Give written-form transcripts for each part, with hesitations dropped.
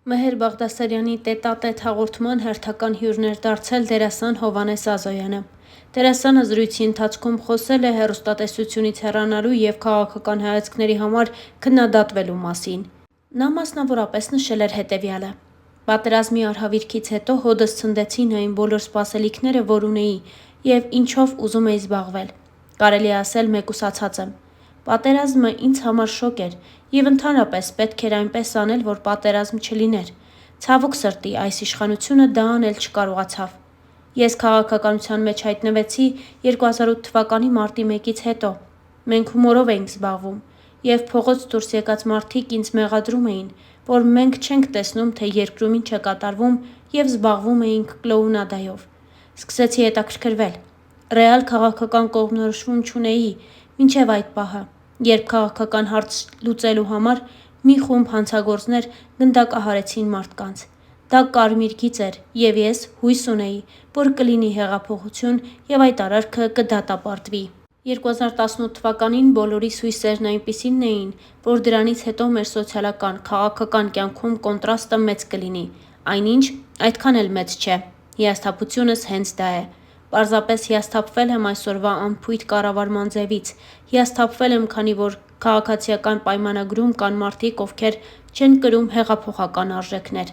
Մեհեր Բաղդասարյանի տետատետ հաղորդման հերթական հյուրն էր դարձել դերասան Հովհաննես Ազոյանը։ Դերասանը զրույցի ընթացքում խոսել է հեռուստատեսությունից հեռանալու և քաղաքական հայացքների համար քննադատվելու մասին։ Նա մասնավորապես նշել էր հետևյալը. «Պատերազմի արհավիրքից հետո հօդս ցնդեցին այն բոլոր սպասելիքները, որ ունեի, և ինչով ուզում էի զբաղվել։ Կարելի է ասել մեկուսացած եմ։ Պատերազմը ինձ համար շոկ էր, և ընդհանրապես պետք էր այնպես անել, որ պատերազմ չլիներ։ Ցավոք սրտի, այս իշխանությունը դա անել չկարողացավ։ Ես քաղաքականության մեջ հայտնվեցի 2008 թվականի մարտի 1-ից հետո։ Մենք հումորով էինք զբաղվում, և փողոց դուրս եկած մարդիկ ինձ մեղադրում էին, որ մենք չենք տեսնում, թե երկրում ինչ է կատարվում, և զբաղվում էինք կլոունադայով։ Սկսեցի հետաքրքրվել։ Ռեալ քաղաքական կողմնորոշում չունեի, մինչև այդ պահը, երբ քաղաքական հարց լուծելու համար մի խումբ հանցագործներ գնդակահարեցին մարդկանց։ Դա կարմիր գիծ էր, և ես հույս ունեի, որ կլինի հեղափոխություն և այդ արարքը կդատապարտվի։ 2018 թվականին բոլորիս հույսերն այնպիսին էին, որ դրանից հետո մեր սոցիալական, քաղաքական կյանքում կոնտրաստը մեծ կլինի, այնինչ այդքան էլ մեծ չէ։ Հիասթափությունս հենց դա է։ Պարզապես հիասթափվել եմ այսօրվա անփույթ կառավարման ձևից։ Հիասթափվել եմ, քանի որ քաղաքացիական պայմանագրում կան մարդիկ, ովքեր չեն կրում հեղափոխական արժեքներ։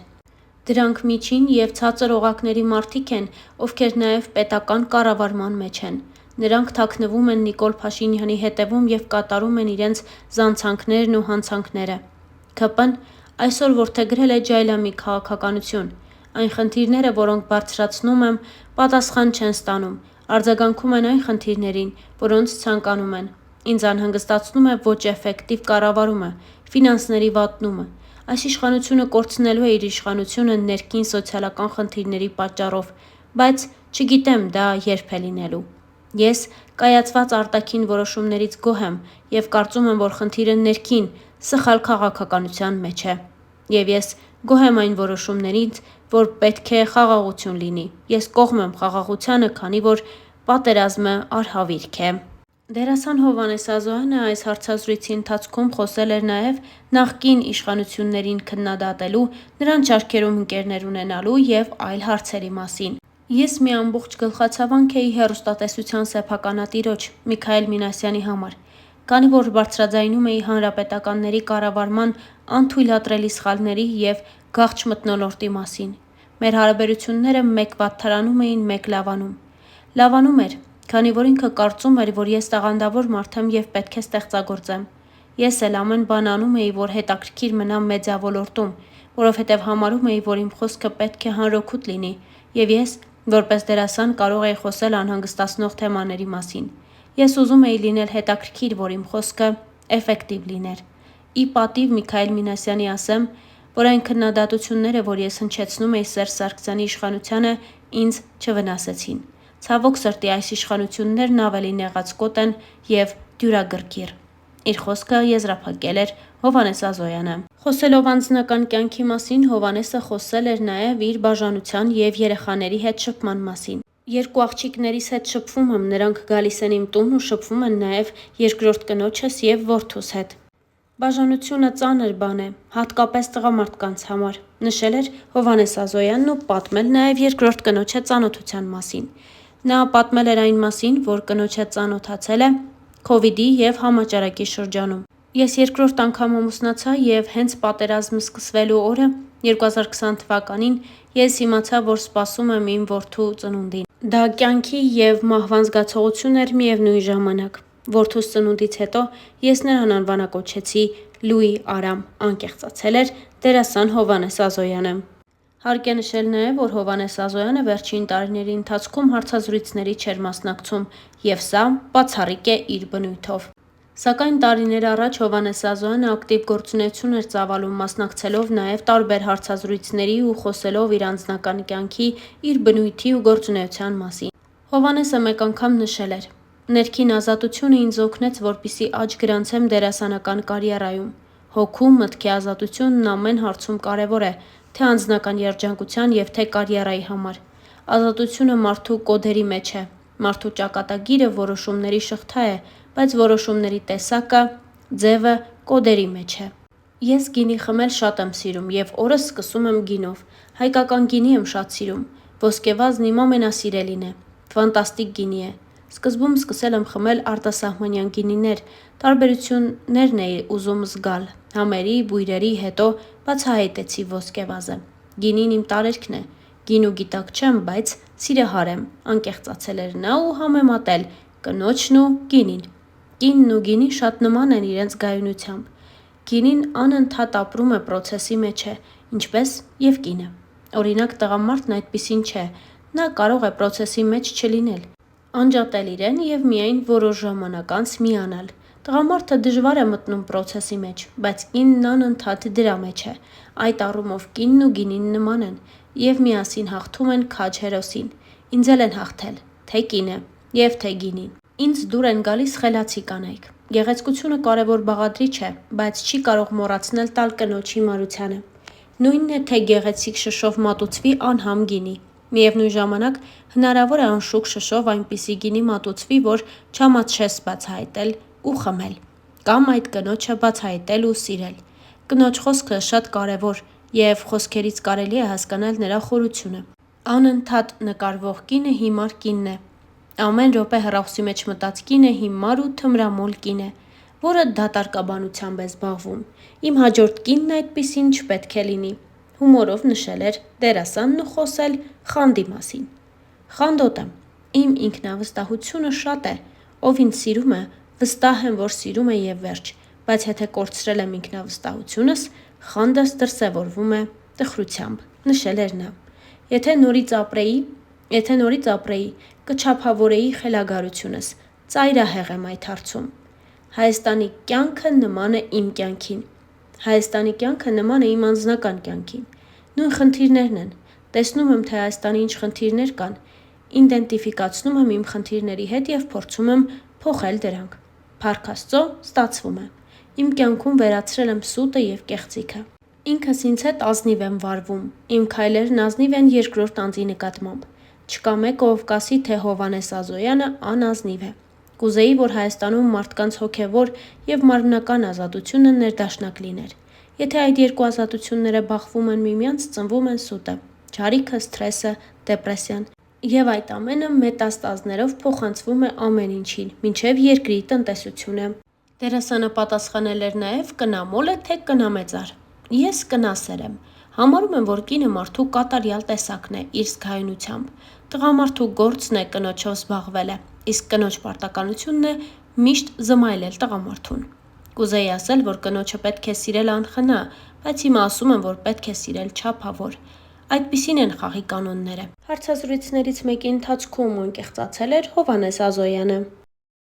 Դրանք միջին և ցածր օղակների մարդիկ են, ովքեր նաև պետական կառավարման մեջ են։ Նրանք թաքնվում են Նիկոլ Փաշինյանի հետևում և կատարում են իրենց զանցանքներն ու հանցանքները։ ՔՊ-ն այսօր որդեգրել է ջայլամի քաղաքականություն։ Այն խնդիրները, որոնք բարձրացնում եմ, պատասխան չեն ստանում, արձագանքում են այն խնդիրներին, որոնց ցանկանում են։ Ինձ անհանգստացնում է ոչ էֆեկտիվ կառավարումը, ֆինանսների վատնումը։ Այս իշխանությունը կորցնելու է իր իշխանությունը ներքին սոցիալական խնդիրների պատճառով, բայց չգիտեմ դա երբ է լինելու։ Ես կայացված արտաքին որոշումներից գոհ եմ և կարծում եմ, որ խնդիրը ներքին, սխալ քաղաքականության մեջ է։ Եվ ես գոհ եմ այն որոշումներից, որ պետք է խաղաղություն լինի։ Ես կողմ եմ խաղաղությանը, քանի որ պատերազմը արհավիրք է»։ Դերասան Հովհաննես Ազոյանը այս հարցազրույցի ընթացքում խոսել էր նաև նախկին իշխանություններին քննադատելու, նրանց շարքերում ընկերներ ունենալու և այլ հարցերի մասին։ Ես մի ամբողջ գլխացավանք էի հեռուստատեսության սեփականատիրոջ Միքայել Մինասյանի համար, քանի որ բարձրաձայնում էի հանրապետականների կառավարման անթույլատրելի սխալների և գաղթ մթնոլորտի մասին։ Մեր հարաբերությունները մեկ վատթարանում էին, մեկ լավանում։ Լավանում էր, քանի որ ինքը կարծում էր, որ ես տաղանդավոր մարդ եմ և պետք է ստեղծագործեմ։ Ես էլ ամեն բան անում էի, որ հետաքրքիր մնա մեդիա ոլորտում, որովհետև համարում էի, որ իմ խոսքը պետք է հանրօգուտ լինի, և ես, որպես դերասան, կարող էի խոսել անհանգստացնող թեմաների մասին։ Ես ուզում էի լինել հետաքրքիր, որ իմ խոսքը էֆեկտիվ լիներ։ Ի պատիվ Միքայել Մինասյանի ասեմ, որ այն քննադատությունները, որ ես հնչեցնում էի Սերժ Սարգսյանի իշխանությանը, ինձ չվնասեցին։ Ցավոք սրտի, այս իշխանություններն ավելի նեղացկոտ են և դյուրագրգիռ։ Իր խոսքը եզրափակել էր Հովհաննես Ազոյանը։ Խոսելով անձնական կյանքի մասին, Հովհաննեսը խոսել էր նաև իր բաժանության և երեխաների հետ շփման մասին։ «Երկու աղջիկներիս հետ շփվում եմ, նրանք գալիս են իմ տուն ու շփվում են նաև երկրորդ կնոջս և որդուս հետ։ Բաժանությունը ծանր բան է, հատկապես տղամարդկանց համար», նշել էր Հովհաննես Ազոյանն ու պատմել նաև երկրորդ կնոջ հետ ծանոթության մասին։ Նա պատմել էր այն մասին, որ կնոջ հետ ծանոթացել է Քովիդի և համաճարակի շրջանում։ «Ես երկրորդ անգամ ամուսնացա և հենց պատերազմ սկսվելու օրը՝ 2020 թվականին, ես իմացա, որ սպասում եմ իմ որդու ծնունդին։ Դա կյանքի և մահվան զգացողություն էր միևնույն ժամանակ։ Որդուս ծնունդից հետո ես նրան անվանակոչեցի Լուի Արամ», անկեղծացել էր դերասան Հովհաննես Ազոյանը։ Հարկ է նշել նաև, որ Հովհաննես Ազոյանը վերջին տարիների ընթացքում հարցազրույցների չէր մասնակցում, և սա բացառիկ է իր բնույթով։ Սակայն տարիներ առաջ Հովհաննես Ազոյանը ակտիվ գործունեություն էր ծավալում, մասնակցելով նաև տարբեր հարցազրույցների ու խոսելով իր անձնական կյանքի, իր բնույթի ու գործունեության մասին։ Հովհաննեսը մեկ անգամ նշել էր. «Ներքին ազատությունը ինձ օգնեց, որպեսզի աճ գրանցեմ դերասանական կարիերայում։ Հոգու, մտքի ազատությունն ամեն հարցում կարևոր է, թե անձնական երջանկության և թե կարիերայի համար։ Ազատությունը մարդու կոդերի մեջ է։ Մարդու ճակատագիրը որոշումների շղթա է, բայց որոշումների տեսակը, ձևը կոդերի մեջ է»։ Ես գինի խմել շատ եմ սիրում և օրս սկսում եմ գինով, հայկական գինի եմ շատ սիրում, ոսկեվազն իմ ամենասիրելին է, ֆանտաստիկ գինի է, սկզբում սկսել եմ խմել արտասահմանյան գինիներ, տարբերություններն էի ուզում զգալ, համերի, բույրերի, հետո բացահայտեցի ոսկեվազը, գինին իմ տարերքն է, գինու գիտակ չեմ, բայց սիրահար եմ, անկեղծացել էր նա ու համեմատել կնոջն ու գինին, կինն ու գինին շատ նման են իրենց գայունությամբ, գինին անընդհատ ապրում է պրոցեսի մեջ է, ինչպես և կինը, օրինակ տղամարդն այդպիսին չէ, նա կարող է պրոցեսի մեջ չլինել, անջատել իրեն և միայն որոշ ժամանակ անց միանալ, տղամարդը դժվար է մտնում պրոցեսի մեջ, բայց կինն անընդհատ դրա մեջ է, այդ առումով կինն ու գինին նման են և միասին հաղթում են քաջ հերոսին, ինձ էլ են հաղթել, թե կինը և թե գինին, ինձ դուր են գալիս խելացի կանայք, գեղեցկությունը կարևոր բաղադրիչ է, բայց չի կարող մոռացնել տալ կնոջ հիմարությանը, նույնն է թե գեղեցիկ շշով մատուցվի անհամ գինի, միևնույն ժամանակ հնարավոր է անշուք շշով այնպիսի գինի մատուցվի, որ չամաչես բացահայտել ու խմել, կամ այդ կնոջը բացահայտել ու սիրել, կնոջ խոսքը շատ կարևոր և խոսքերից կարելի է հասկանալ նրա խորությունը, անընդհատ նկարվող կինը հիմար կինն է, ամեն րոպե հեռախոսի մեջ մտած կինը հիմար ու թմրամոլ կին է, որը դատարկաբանությամբ է զբաղվում, իմ հաջորդ կինն այդպիսին չպետք է լինի, հումորով նշել էր դերասանն ու խոսել խանդի մասին, խանդոտ եմ, իմ ինքնավստահությունը շատ է, ով ինձ սիրում է, վստահ եմ, որ սիրում է և վերջ, բայց եթե կորցրել եմ ինքնավստահությունս, խանդս դրսևորվում է տխրությամբ, նշել էր նա, եթե նորից ապրեի, կչափավորեի խելագարությունս, ծայրահեղ եմ այդ հարցում, Հայաստանի կյանքը նման է իմ կյանքին, Հայաստանի կյանքը նման է իմ անձնական կյանքին, նույն խնդիրներն են, տեսնում եմ, թե Հայաստանի ինչ խնդիրներ կան, իդենտիֆիկացնում եմ իմ խնդիրների հետ և փորձում եմ փոխել դրանք, փառք Աստծո, ստացվում է, իմ կյանքում վերացրել եմ սուտը և կեղծիքը, ինքս ինձ հետ ազնիվ եմ վարվում, իմ քայլերն ազնիվ են երկրորդ անձի նկատմամբ, չկա մեկը, ով կասի, թե Հովհաննես Ազոյանը անազնիվ է, կուզեի, որ Հայաստանում մարդկանց հոգևոր և մարմնական ազատությունը ներդաշնակ լիներ, եթե այդ երկու ազատությունները բախվում են միմյանց, ծնվում են սուտը, չարիքը, սթրեսը, դեպրեսիան և այդ ամենը մետաստազներով փոխանցվում է ամեն ինչին, մինչև երկրի տնտեսությունը, դերասանը պատասխանել էր նաև կնամոլ է, թե կնամեծար, ես կնասեր եմ, համարում եմ, որ կինը մարդու կատարյալ տեսակն է իր զգայունությամբ, տղամարդու գործն է կնոջով զբաղվելը, իսկ կնոջ պարտականությունն է միշտ զմայլել տղամարդուն, կուզեի ասել, որ կնոջը պետք է սիրել անխնա, բայց հիմա ասում եմ, որ պետք է սիրել չափավոր, այդպիսին են խաղի կանոնները, հարցազրույցներից մեկի ընթացքում անկեղծացել էր Հովհաննես Ազոյանը,